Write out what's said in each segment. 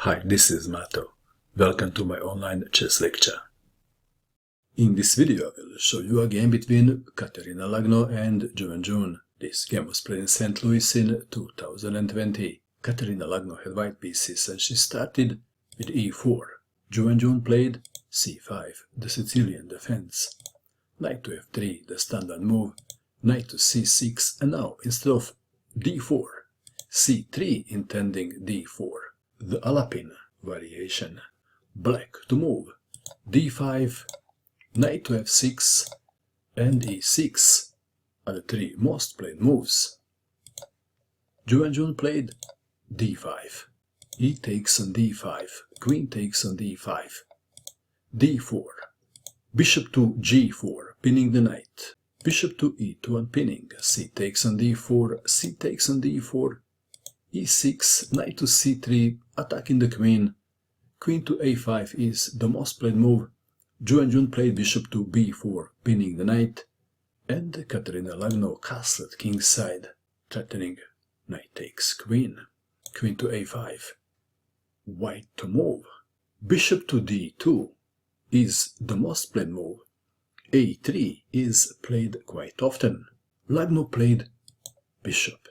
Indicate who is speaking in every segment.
Speaker 1: Hi, this is Mato. Welcome to my online chess lecture. In this video I will show you a game between Kateryna Lagno and Wenjun. This game was played in St. Louis in 2020. Kateryna Lagno had white pieces and she started with e4. Wenjun played c5, the Sicilian defense. Knight to f3, the standard move. Knight to c6, and now instead of d4, c3 intending d4. The Alapin variation. Black to move. d5, knight to f6, and e6 are the three most played moves. Wenjun played d5. E takes on d5, queen takes on d5, d4, bishop to g4, pinning the knight, bishop to e2 and pinning, c takes on d4, c takes on d4, e6, knight to c3, attacking the queen, queen to a5 is the most played move. Wenjun played bishop to b4, pinning the knight, and Kateryna Lagno castled kingside, threatening knight takes queen, queen to a5, white to move, bishop to d2 is the most played move. a3 is played quite often. Lagno played bishop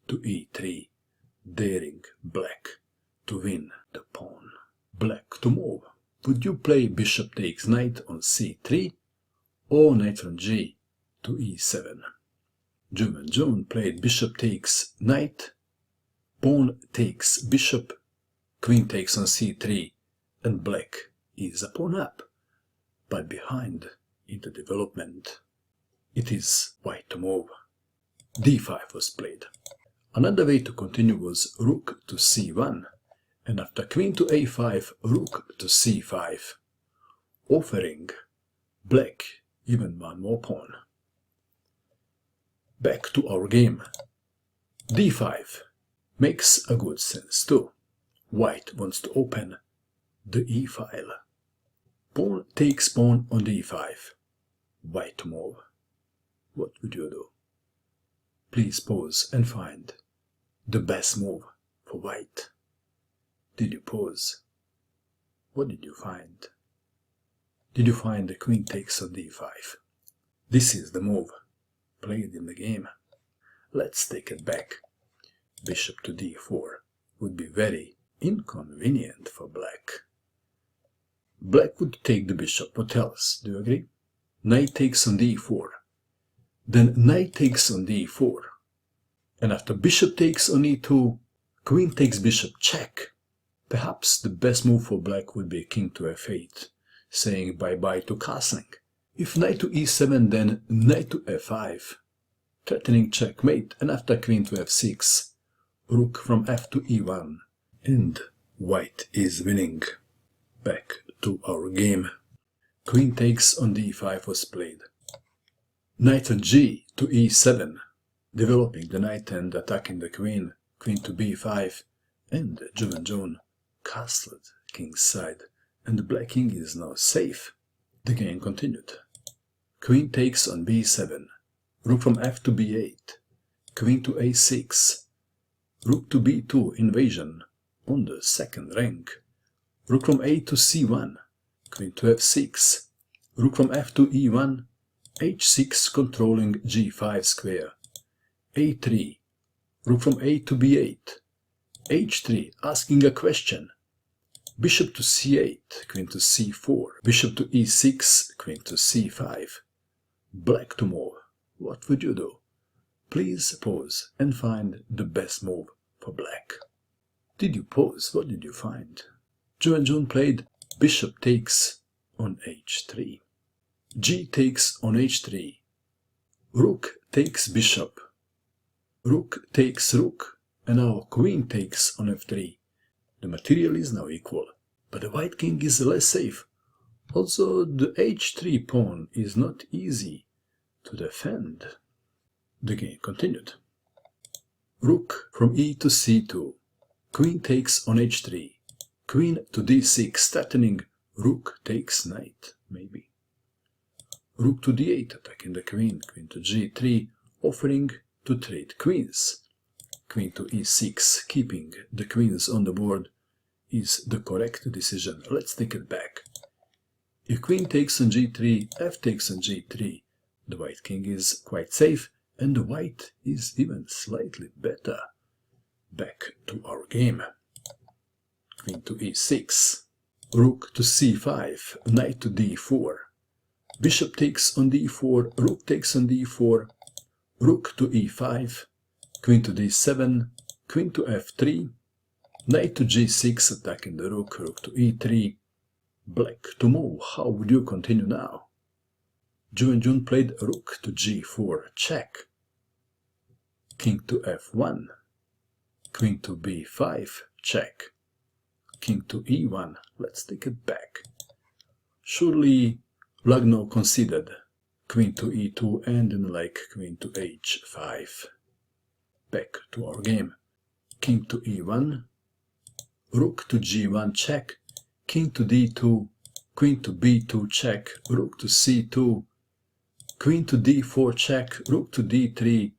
Speaker 1: to e3, daring black to win the pawn. Black to move. Would you play bishop takes knight on c3 or knight from g to e7? Wenjun played bishop takes knight, pawn takes bishop, queen takes on c3, and black is a pawn up, but behind in the development it is white to move. d5 was played. Another way to continue was rook to c1, and after queen to a5, rook to c5, offering black even one more pawn. Back to our game. d5 makes a good sense too. White wants to open the e file. Pawn takes pawn on d5. White to move. What would you do? Please pause and find the best move for white. Did you pause? What did you find? Did you find the queen takes on d5? This is the move played in the game. Let's take it back. Bishop to d4 would be very inconvenient for black. Black would take the bishop. What else? Do you agree? Knight takes on d4. Then knight takes on d4. And after bishop takes on e2, queen takes bishop check. Perhaps the best move for black would be king to f8, saying bye-bye to castling. If knight to e7, then knight to f5, threatening checkmate, and after queen to f6, rook from f to e1, and white is winning. Back to our game. Queen takes on d5 was played. Knight on g to e7, developing the knight and attacking the queen, queen to b5, and Wenjun castled kingside, and the black king is now safe. The game continued. Queen takes on b7, rook from f to b8, queen to a6, rook to b2 invasion on the second rank, rook from a to c1, queen to f6, rook from f to e1, h6 controlling g5 square, a3, rook from a to b8, h3 asking a question, bishop to c8, queen to c4, bishop to e6, queen to c5, black to move. What would you do? Please pause and find the best move for black. Did you pause? What did you find? Wenjun played bishop takes on h3, g takes on h3, rook takes bishop, rook takes rook, and now queen takes on f3. The material is now equal, but the white king is less safe. Also, the h3 pawn is not easy to defend. The game continued. Rook from e to c2, queen takes on h3, queen to d6, threatening rook takes knight, maybe. Rook to d8, attacking the queen, queen to g3, offering to trade queens. Queen to e6, keeping the queens on the board, is the correct decision. Let's take it back. If queen takes on g3, f takes on g3, the white king is quite safe, and the white is even slightly better. Back to our game. Queen to e6, rook to c5, knight to d4, bishop takes on d4, rook takes on d4, rook to e5, queen to d7, queen to f3, knight to g6, attacking the rook, rook to e3, black to move. How would you continue now? Wenjun played rook to g4, check, king to f1, queen to b5, check, king to e1. Let's take it back. Surely Lagno conceded queen to e2 and then like queen to h5. Back to our game. King to e1, rook to g1, check, king to d2, queen to b2, check, rook to c2, queen to d4, check, rook to d3,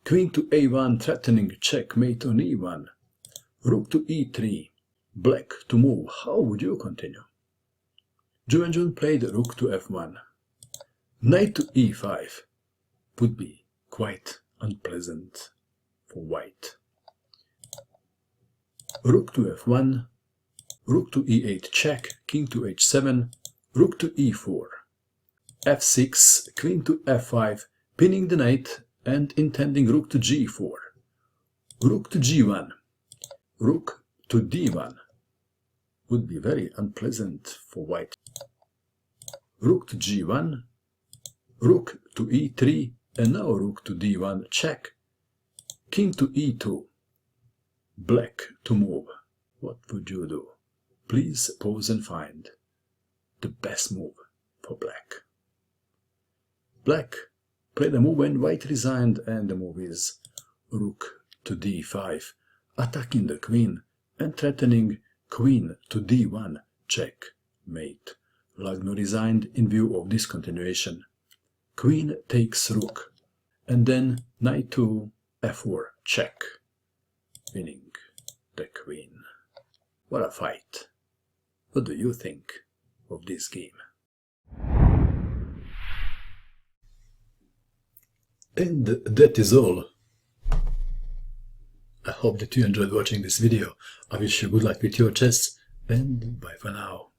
Speaker 1: queen to a1, threatening checkmate on e1, rook to e3, black to move. How would you continue? Wenjun played rook to f1. Knight to e5 would be quite unpleasant for white. Rook to f1, rook to e8, check, king to h7, rook to e4, f6, queen to f5, pinning the knight and intending rook to g4, rook to g1, rook to d1 would be very unpleasant for white. Rook to g1, rook to e3, and now rook to d1, check, king to e2, black to move. What would you do? Please pause and find the best move for black. Black played a move and white resigned, and the move is rook to d5, attacking the queen and threatening queen to d1, check, mate. Lagno resigned in view of this continuation. Queen takes rook, and then knight to f4, check, winning the queen. What a fight. What do you think of this game? And that is all. I hope that you enjoyed watching this video. I wish you good luck with your chess, and bye for now.